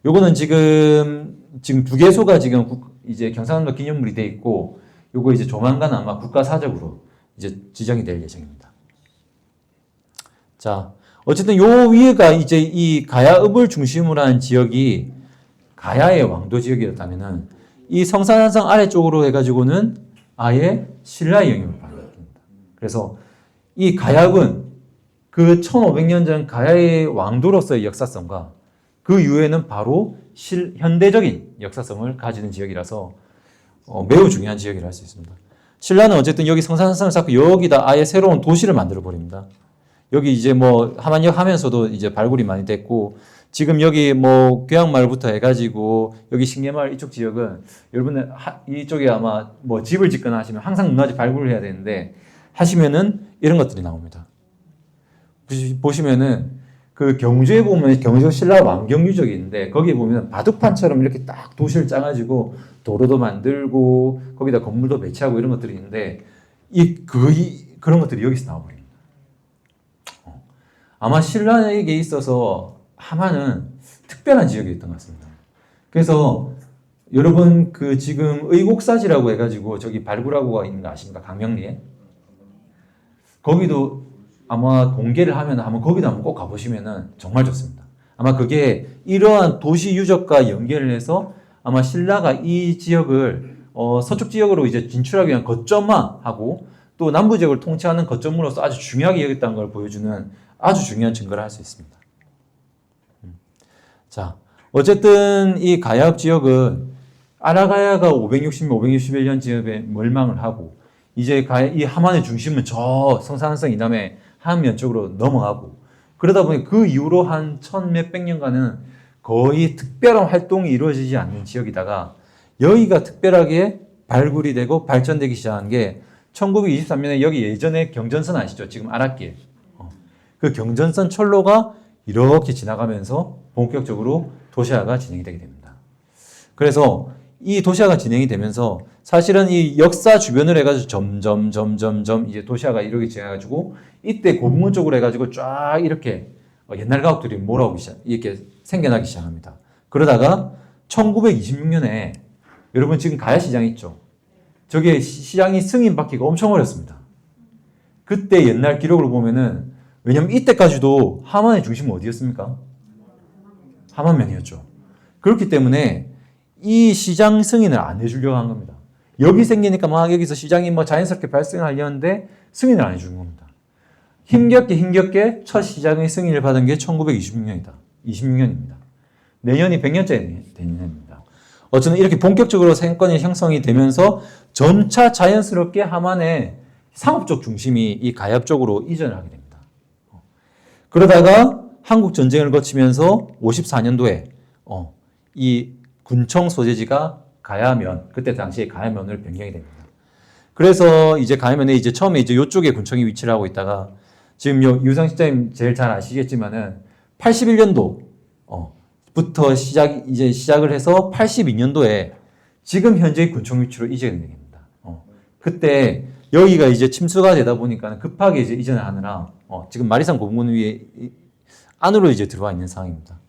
요거는 지금 2개소가 지금 이제 경상남도 기념물이 돼 있고 요거 이제 조만간 아마 국가사적으로 이제 지정이 될 예정입니다. 자, 어쨌든 요 위에가 이제 이 가야읍을 중심으로 한 지역이 가야의 왕도 지역이었다면은 이 성산한성 아래쪽으로 해가지고는 아예 신라의 영역을 받습니다. 그래서 이 가야읍은 그 1500년 전 가야의 왕도로서의 역사성과 그 이후에는 바로 현대적인 역사성을 가지는 지역이라서 매우 중요한 지역이라 할 수 있습니다. 신라는 어쨌든 여기 성산성을 쌓고 여기다 아예 새로운 도시를 만들어 버립니다. 여기 이제 뭐 함안역 하면서도 이제 발굴이 많이 됐고 지금 여기 뭐 괴양마을부터 해가지고 여기 신계마을 이쪽 지역은 여러분들 이쪽에 아마 뭐 집을 짓거나 하시면 항상 문화재 발굴을 해야 되는데 하시면은 이런 것들이 나옵니다. 보시면은 그 경주에 보면 경주 신라 왕경유적이 있는데 거기에 보면 바둑판처럼 이렇게 딱 도시를 짜가지고 도로도 만들고 거기다 건물도 배치하고 이런 것들이 있는데 그런 것들이 여기서 나와버립니다. 아마 신라에게 있어서 함안은 특별한 지역이었던 것 같습니다. 그래서 여러분 그 지금 의곡사지라고 해가지고 저기 발굴하고가 있는 거 아십니까? 강명리에 거기도 아마 공개를 하면 한번 거기도 한번 꼭 가보시면은 정말 좋습니다. 아마 그게 이러한 도시 유적과 연계를 해서 아마 신라가 이 지역을 서쪽 지역으로 이제 진출하기 위한 거점화하고 또 남부 지역을 통치하는 거점으로서 아주 중요하게 여겼다는 걸 보여주는 아주 중요한 증거를 할 수 있습니다. 자, 어쨌든 이 가야읍 지역은 아라가야가 561년 지역에 멸망을 하고 이제 이 함안의 중심은 저 성산한성 이남의 한면 쪽으로 넘어가고 그러다 보니 그 이후로 한 1000몇백 년간은 거의 특별한 활동이 이루어지지 않는 지역이다가 여기가 특별하게 발굴이 되고 발전되기 시작한 게 1923년에 여기 예전에 경전선 아시죠? 지금 아랏길. 그 경전선 철로가 이렇게 지나가면서 본격적으로 도시화가 진행이 되게 됩니다. 그래서 이 도시화가 진행이 되면서 사실은 이 역사 주변을 해가지고 점점 이제 도시화가 이렇게 진행해가지고 이때 고궁문 쪽으로 해가지고 쫙 이렇게 옛날 가옥들이 몰아오기 이렇게 생겨나기 시작합니다. 그러다가 1926년에 여러분 지금 가야시장 있죠? 저게 시장이 승인받기가 엄청 어렵습니다. 그때 옛날 기록을 보면은 왜냐면 이때까지도 함안의 중심은 어디였습니까? 함안면이었죠. 그렇기 때문에 이 시장 승인을 안 해주려고 한 겁니다. 여기 생기니까 막 여기서 시장이 뭐 자연스럽게 발생하려는데 승인을 안 해주는 겁니다. 힘겹게 첫 시장의 승인을 받은 게 1926년이다. 26년입니다. 내년이 100년째 된 해입니다. 어쨌든 이렇게 본격적으로 생권이 형성이 되면서 점차 자연스럽게 함안의 상업적 중심이 이 가압 쪽으로 이전을 하게 됩니다. 그러다가 한국 전쟁을 거치면서 54년도에 이 군청 소재지가 가야면, 그때 당시에 가야면으로 변경이 됩니다. 그래서 이제 가야면에 이제 처음에 이제 이쪽에 군청이 위치를 하고 있다가 지금 유성 실장님 제일 잘 아시겠지만은 81년도 부터 시작을 해서 82년도에 지금 현재의 군청 위치로 이전이 됩니다. 그때 여기가 이제 침수가 되다 보니까 급하게 이제 이전을 하느라 지금 마리산 고분군 위에 안으로 이제 들어와 있는 상황입니다.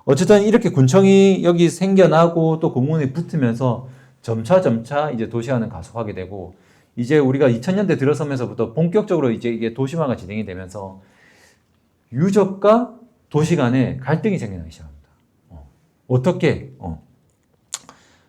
어쨌든 이렇게 군청이 여기 생겨나고 또 고분군에 붙으면서 점차 이제 도시화는 가속하게 되고 이제 우리가 2000년대 들어서면서부터 본격적으로 이제 이게 도시화가 진행이 되면서 유적과 도시 간에 갈등이 생겨나기 시작합니다. 어떻게?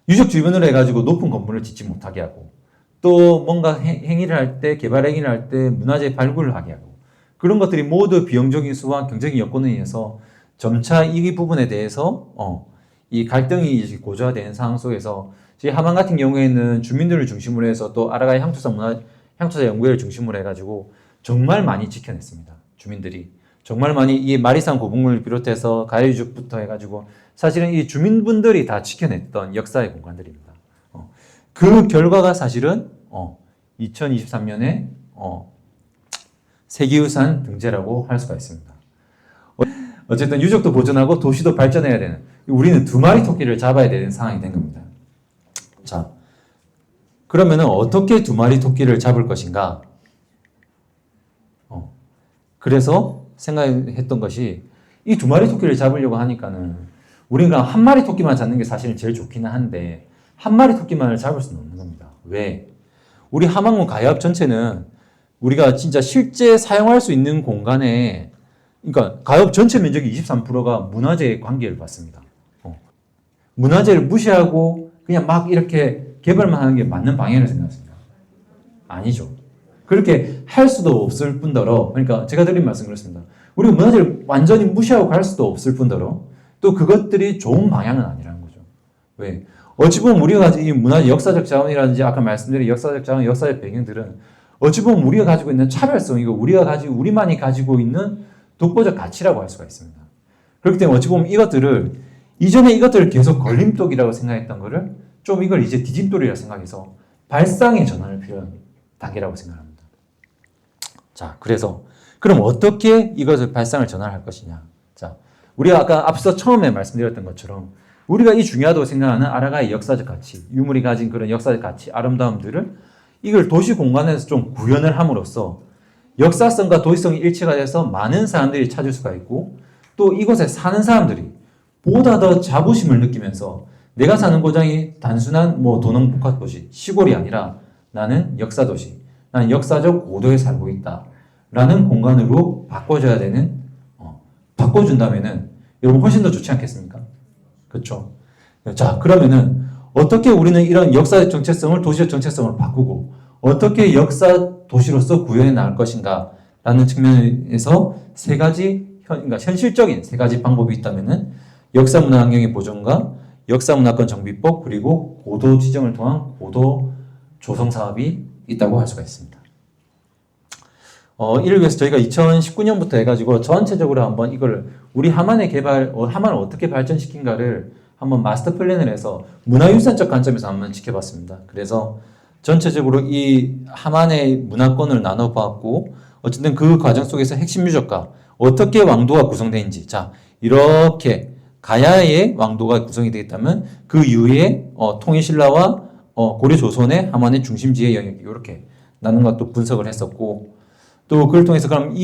유적 주변으로 해가지고 높은 건물을 짓지 못하게 하고 또 뭔가 행위를 할 때, 개발 행위를 할 때 문화재 발굴을 하게 하고 그런 것들이 모두 비용적인 수와 경제적인 여건에 의해서 점차 이 부분에 대해서 이 갈등이 고조화되는 상황 속에서 함안 같은 경우에는 주민들을 중심으로 해서 또 아라가이 향토사 연구회를 중심으로 해가지고 정말 많이 지켜냈습니다. 주민들이 정말 많이 이 마리산 고분군을 비롯해서 가야유적부터 해가지고 사실은 이 주민분들이 다 지켜냈던 역사의 공간들입니다. 그 결과가 사실은 2023년에 세계유산 등재라고 할 수가 있습니다. 어쨌든 유적도 보존하고 도시도 발전해야 되는 우리는 두 마리 토끼를 잡아야 되는 상황이 된 겁니다. 자, 그러면은 어떻게 두 마리 토끼를 잡을 것인가? 그래서 생각했던 것이 이 두 마리 토끼를 잡으려고 하니까는 우리가 한 마리 토끼만 잡는 게 사실은 제일 좋기는 한데 한 마리 토끼만을 잡을 수는 없는 겁니다. 왜? 우리 함안군 가야읍 전체는 우리가 진짜 실제 사용할 수 있는 공간에 그러니까 가야읍 전체 면적의 23%가 문화재의 관계를 받습니다. 문화재를 무시하고 그냥 막 이렇게 개발만 하는 게 맞는 방향을 생각했습니다. 아니죠. 그렇게 할 수도 없을 뿐더러 그러니까 제가 드린 말씀 그렇습니다. 우리가 문화재를 완전히 무시하고 갈 수도 없을 뿐더러 또 그것들이 좋은 방향은 아니라는 거죠. 왜? 어찌 보면 우리가 가진 이 문화재 역사적 자원이라든지 아까 말씀드린 역사적 자원, 역사적 배경들은 어찌 보면 우리가 가지고 있는 차별성이고 우리만이 가지고 있는 독보적 가치라고 할 수가 있습니다. 그렇기 때문에 어찌 보면 이것들을 이전에 이것들을 계속 걸림돌이라고 생각했던 거를 좀 이걸 이제 디딤돌이라고 생각해서 발상의 전환을 필요한 단계라고 생각합니다. 자, 그래서 그럼 어떻게 이것을 발상을 전환할 것이냐? 자, 우리가 아까 앞서 처음에 말씀드렸던 것처럼 우리가 이 중요하다고 생각하는 아라가의 역사적 가치, 유물이 가진 그런 역사적 가치, 아름다움들을 이걸 도시 공간에서 좀 구현을 함으로써 역사성과 도시성이 일치가 돼서 많은 사람들이 찾을 수가 있고 또 이곳에 사는 사람들이 보다 더 자부심을 느끼면서 내가 사는 고장이 단순한 도농복합 도시, 시골이 아니라 나는 역사 도시, 나는 역사적 고도에 살고 있다 라는 공간으로 바꿔줘야 되는 바꿔준다면은 여러분 훨씬 더 좋지 않겠습니까? 그렇죠? 자, 그러면은 어떻게 우리는 이런 역사적 정체성을 도시적 정체성으로 바꾸고 어떻게 역사 도시로서 구현해 나갈 것인가 라는 측면에서 세 가지 그러니까 현실적인 세 가지 방법이 있다면은 역사문화 환경의 보존과 역사문화권 정비법 그리고 고도 지정을 통한 고도 조성 사업이 있다고 할 수가 있습니다. 이를 위해서 저희가 2019년부터 해가지고 전체적으로 한번 이걸 우리 함안의 개발, 함안을 어떻게 발전시킨가를 한번 마스터 플랜을 해서 문화유산적 관점에서 한번 지켜봤습니다. 그래서 전체적으로 이 함안의 문화권을 나눠봤고 어쨌든 그 과정 속에서 핵심 유적과 어떻게 왕도가 구성되는지 자 이렇게 가야의 왕도가 구성이 되겠다면 그 이후에 통일신라와 고려조선의 함안의 중심지의 영역 이렇게 나눈 것도 분석을 했었고 또 그걸 통해서 그럼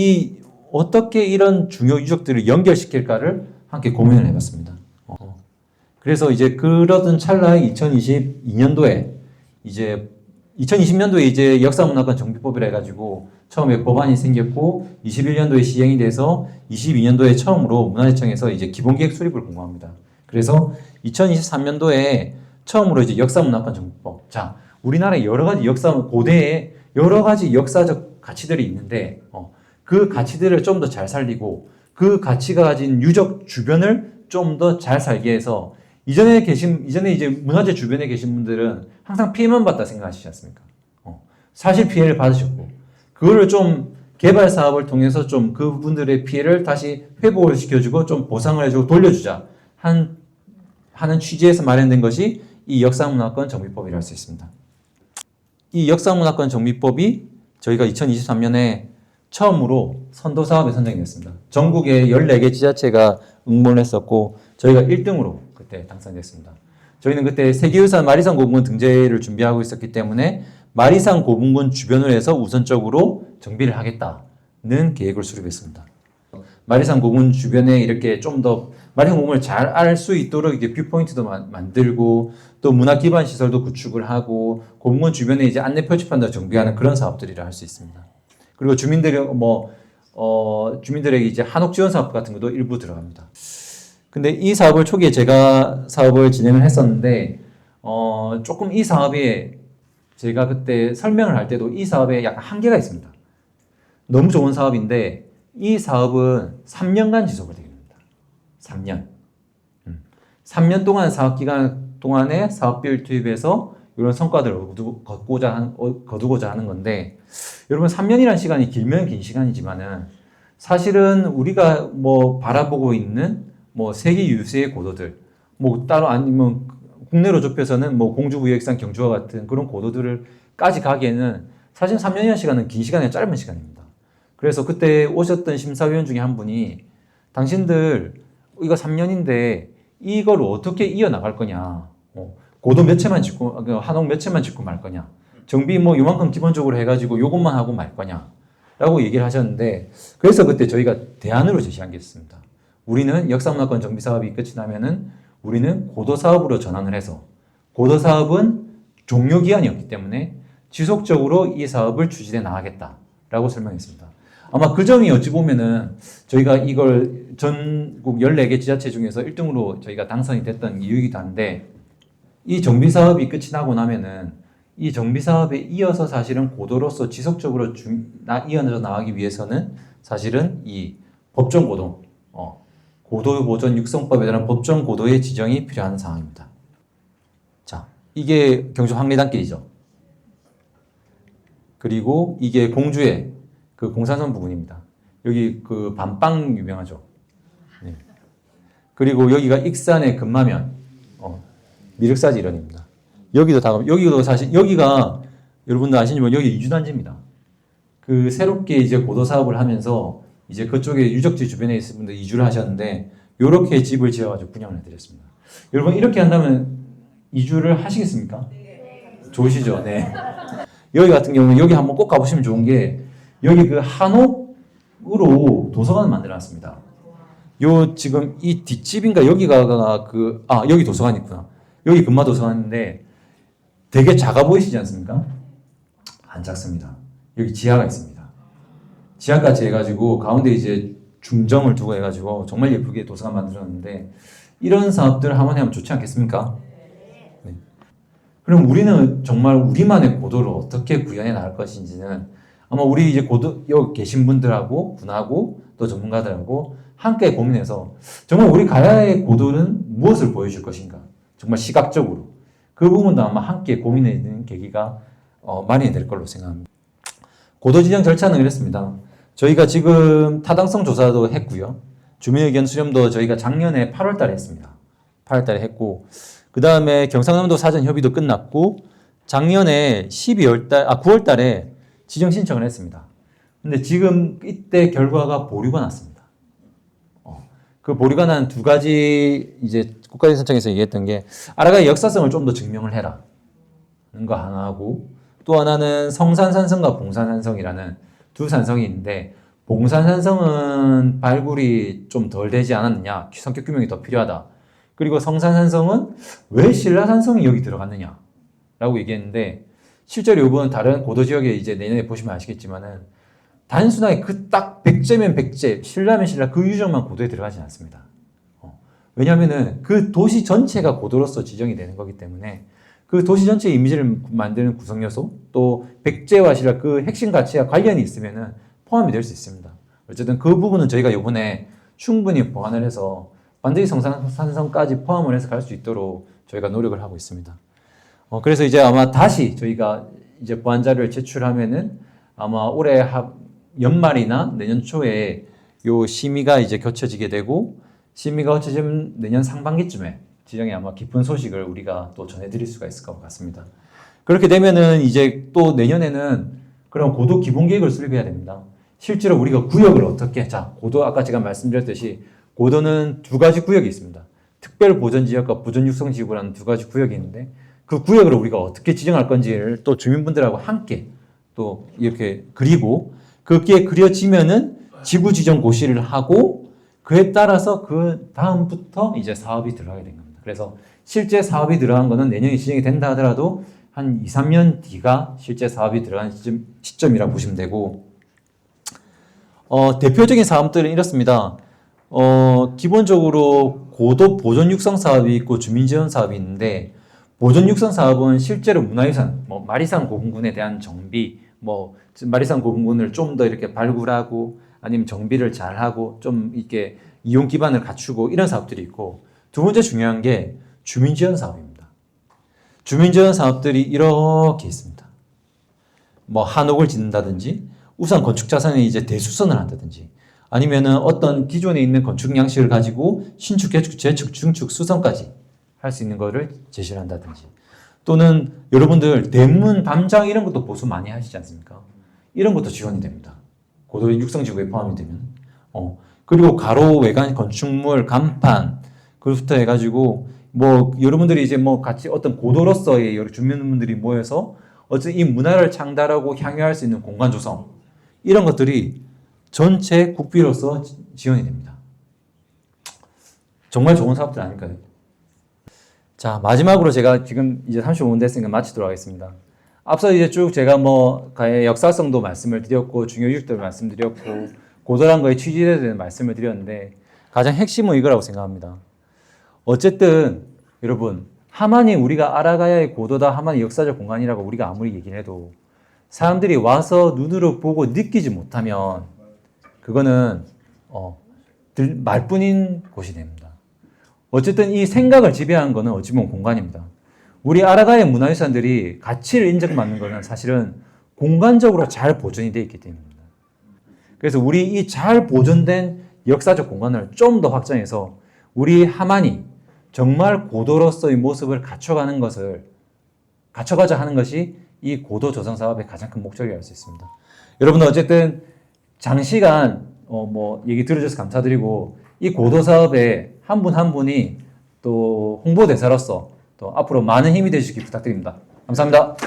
어떻게 이런 중요 유적들을 연결시킬까를 함께 고민을 해봤습니다. 그래서 이제 그러던 찰나에 2022년도에 이제 2020년도에 이제 역사문화권 정비법이라 해가지고 처음에 법안이 생겼고 21년도에 시행이 돼서 22년도에 처음으로 문화재청에서 이제 기본계획 수립을 공고합니다. 그래서 2023년도에 처음으로 이제 역사문화권 정비법. 자, 우리나라에 여러 가지 고대에 여러 가지 역사적 가치들이 있는데 그 가치들을 좀 더 잘 살리고 그 가치가 가진 유적 주변을 좀 더 잘 살게 해서 이전에 이제 문화재 주변에 계신 분들은 항상 피해만 봤다 생각하시지 않습니까? 사실 피해를 받으셨고, 그거를 좀 개발 사업을 통해서 좀 그분들의 피해를 다시 회복을 시켜주고 좀 보상을 해주고 돌려주자 하는 취지에서 마련된 것이 이 역사문화권 정비법이라 할 수 있습니다. 이 역사문화권 정비법이 저희가 2023년에 처음으로 선도사업에 선정이 됐습니다. 전국에 14개 지자체가 응모를 했었고 저희가 1등으로 그때 당선됐습니다. 저희는 그때 세계유산 마리산 고분군 등재를 준비하고 있었기 때문에 마리산 고분군 주변을 해서 우선적으로 정비를 하겠다는 계획을 수립했습니다. 마리산 고분 주변에 이렇게 좀 더 마리산 고분을 잘 알 수 있도록 이렇게 뷰포인트도 만들고 또 문화 기반 시설도 구축을 하고 고분군 주변에 이제 안내 표지판도 정비하는 그런 사업들이라 할 수 있습니다. 그리고 주민들에게 이제 한옥 지원 사업 같은 것도 일부 들어갑니다. 근데 이 사업을 초기에 제가 사업을 진행을 했었는데 조금 이 사업에 제가 그때 설명을 할 때도 이 사업에 약간 한계가 있습니다. 너무 좋은 사업인데 이 사업은 3년간 지속을 되게 됩니다. 3년. 3년 동안 사업 기간 동안에 사업비를 투입해서 이런 성과들을 거두고자 하는 건데 여러분 3년이라는 시간이 길면 긴 시간이지만은 사실은 우리가 뭐 바라보고 있는 뭐 세계 유수의 고도들 뭐 따로 아니면 국내로 좁혀서는 뭐 공주부여액산 경주와 같은 그런 고도들을까지 가기에는 사실 3년이라는 시간은 긴 시간이 짧은 시간입니다. 그래서 그때 오셨던 심사위원 중에 한 분이 당신들 이거 3년인데 이걸 어떻게 이어나갈 거냐, 고도 몇 채만 짓고 한옥 몇 채만 짓고 말 거냐, 정비 뭐 요만큼 기본적으로 해가지고 요것만 하고 말 거냐 라고 얘기를 하셨는데 그래서 그때 저희가 대안으로 제시한 게 있습니다. 우리는 역사문화권 정비 사업이 끝이 나면은 우리는 고도 사업으로 전환을 해서 고도 사업은 종료 기한이 없기 때문에 지속적으로 이 사업을 추진해 나가겠다라고 설명했습니다. 아마 그 점이 어찌 보면은 저희가 이걸 전국 14개 지자체 중에서 1등으로 저희가 당선이 됐던 이유이기도 한데 이 정비 사업이 끝이 나고 나면은 이 정비 사업에 이어서 사실은 고도로서 지속적으로 이어져 나가기 위해서는 사실은 이 법정 고도, 고도 보존 육성법에 따른 법정 고도의 지정이 필요한 상황입니다. 자, 이게 경주 황리단길이죠. 그리고 이게 공주의 그 공산선 부근입니다. 여기 그 밤빵 유명하죠. 네. 그리고 여기가 익산의 금마면, 미륵사지 일원입니다. 여기도 사실 여기가 여러분들 아시지만 여기 이주단지입니다. 그 새롭게 이제 고도 사업을 하면서 이제 그쪽에 유적지 주변에 있는 분들 이주를 하셨는데 이렇게 집을 지어가지고 분양을 해드렸습니다. 여러분 이렇게 한다면 이주를 하시겠습니까? 네. 좋으시죠? 네. 여기 같은 경우는 여기 한번 꼭 가보시면 좋은 게 여기 그 한옥으로 도서관을 만들어놨습니다. 요 지금 이 뒷집인가 여기가 여기 도서관 있구나. 여기 금마 도서관인데 되게 작아 보이시지 않습니까? 안 작습니다. 여기 지하가 있습니다. 지하까지 해가지고 가운데 이제 중정을 두고 해가지고 정말 예쁘게 도서관 만들었는데 이런 사업들 한번 하면 좋지 않겠습니까? 네. 그럼 우리는 정말 우리만의 고도를 어떻게 구현해 나갈 것인지는 아마 우리 이제 여기 계신 분들하고 군하고 또 전문가들하고 함께 고민해서 정말 우리 가야의 고도는 무엇을 보여줄 것인가? 정말 시각적으로 그 부분도 아마 함께 고민해야 계기가 마련이 될 걸로 생각합니다. 고도 지정 절차는 이렇습니다. 저희가 지금 타당성 조사도 했고요. 주민의견 수렴도 저희가 작년에 8월 달에 했습니다. 8월 달에 했고 그 다음에 경상남도 사전 협의도 끝났고 작년에 9월 달에 지정 신청을 했습니다. 근데 지금 이때 결과가 보류가 났습니다. 그 보류가 난 두 가지 이제 국가재생청에서 얘기했던 게 아라가의 역사성을 좀 더 증명을 해라 는 거 하나하고 또 하나는 성산산성과 봉산산성이라는 두 산성이 있는데 봉산산성은 발굴이 좀 덜 되지 않았느냐, 성격 규명이 더 필요하다. 그리고 성산산성은 왜 신라산성이 여기 들어갔느냐라고 얘기했는데 실제로 이번 다른 고도 지역에 이제 내년에 보시면 아시겠지만은 단순하게 그 딱 백제면 백제, 신라면 신라 그 유적만 고도에 들어가지 않습니다. 왜냐하면은 그 도시 전체가 고도로서 지정이 되는 거기 때문에 그 도시 전체의 이미지를 만드는 구성 요소 또 백제와 신라 그 핵심 가치와 관련이 있으면은 포함이 될 수 있습니다. 어쨌든 그 부분은 저희가 이번에 충분히 보완을 해서 반드시 성산산성까지 포함을 해서 갈 수 있도록 저희가 노력을 하고 있습니다. 그래서 이제 아마 다시 저희가 이제 보완 자료를 제출하면은 아마 올해 연말이나 내년 초에 요 심의가 이제 겹쳐지게 되고 심의가 겹쳐지면 내년 상반기쯤에 지정에 아마 깊은 소식을 우리가 또 전해드릴 수가 있을 것 같습니다. 그렇게 되면은 이제 또 내년에는 그럼 고도 기본 계획을 수립해야 됩니다. 실제로 우리가 구역을 어떻게, 자, 고도 아까 제가 말씀드렸듯이 고도는 두 가지 구역이 있습니다. 특별 보전 지역과 보전 육성 지구라는 두 가지 구역이 있는데 그 구역을 우리가 어떻게 지정할 건지를 또 주민분들하고 함께 또 이렇게 그리고 그게 그려지면은 지구 지정 고시를 하고 그에 따라서 그 다음부터 이제 사업이 들어가게 된 겁니다. 그래서 실제 사업이 들어간 거는 내년에 지정이 된다 하더라도 한 2, 3년 뒤가 실제 사업이 들어간 시점이라고 보시면 되고 대표적인 사업들은 이렇습니다. 기본적으로 고도 보존 육성 사업이 있고 주민 지원 사업이 있는데 보존 육성 사업은 실제로 문화유산, 마리산 고분군에 대한 정비, 마리산 고분군을 좀 더 이렇게 발굴하고 아니면 정비를 잘하고 좀 이렇게 이용 기반을 갖추고 이런 사업들이 있고 두 번째 중요한 게 주민 지원 사업입니다. 주민 지원 사업들이 이렇게 있습니다. 한옥을 짓는다든지 우선 건축 자산의 이제 대수선을 한다든지 아니면은 어떤 기존에 있는 건축 양식을 가지고 신축, 개축, 재축, 중축, 수선까지 할 수 있는 거를 제시를 한다든지 또는 여러분들 대문, 담장 이런 것도 보수 많이 하시지 않습니까? 이런 것도 지원이 됩니다. 고도 육성지구에 포함이 되면. 그리고 가로, 외관, 건축물, 간판, 그부터 해가지고 여러분들이 이제 같이 어떤 고도로서의 여러 주민분들이 모여서 어쨌든 이 문화를 창달하고 향유할 수 있는 공간 조성 이런 것들이 전체 국비로서 지원이 됩니다. 정말 좋은 사업들 아닐까요? 자, 마지막으로 제가 지금 이제 35분 됐으니까 마치도록 하겠습니다. 앞서 이제 쭉 제가 가의 역사성도 말씀을 드렸고 중요 이유들을 말씀드렸고 고도란 거에 취지에 대한 말씀을 드렸는데 가장 핵심은 이거라고 생각합니다. 어쨌든 여러분 하만이 우리가 알아가야 할 고도다, 하만이 역사적 공간이라고 우리가 아무리 얘기를 해도 사람들이 와서 눈으로 보고 느끼지 못하면 그거는 말뿐인 곳이 됩니다. 어쨌든 이 생각을 지배한 거는 어찌 보면 공간입니다. 우리 아라가의 문화유산들이 가치를 인정받는 거는 사실은 공간적으로 잘 보존이 되어 있기 때문입니다. 그래서 우리 이 잘 보존된 역사적 공간을 좀 더 확장해서 우리 하만이 정말 고도로서의 모습을 갖춰가자 하는 것이 이 고도 조성 사업의 가장 큰 목적이라고 할 수 있습니다. 여러분 어쨌든 장시간 얘기 들어줘서 감사드리고 이 고도 사업에 한 분 한 분이 또 홍보대사로서 또 앞으로 많은 힘이 되시기 부탁드립니다. 감사합니다.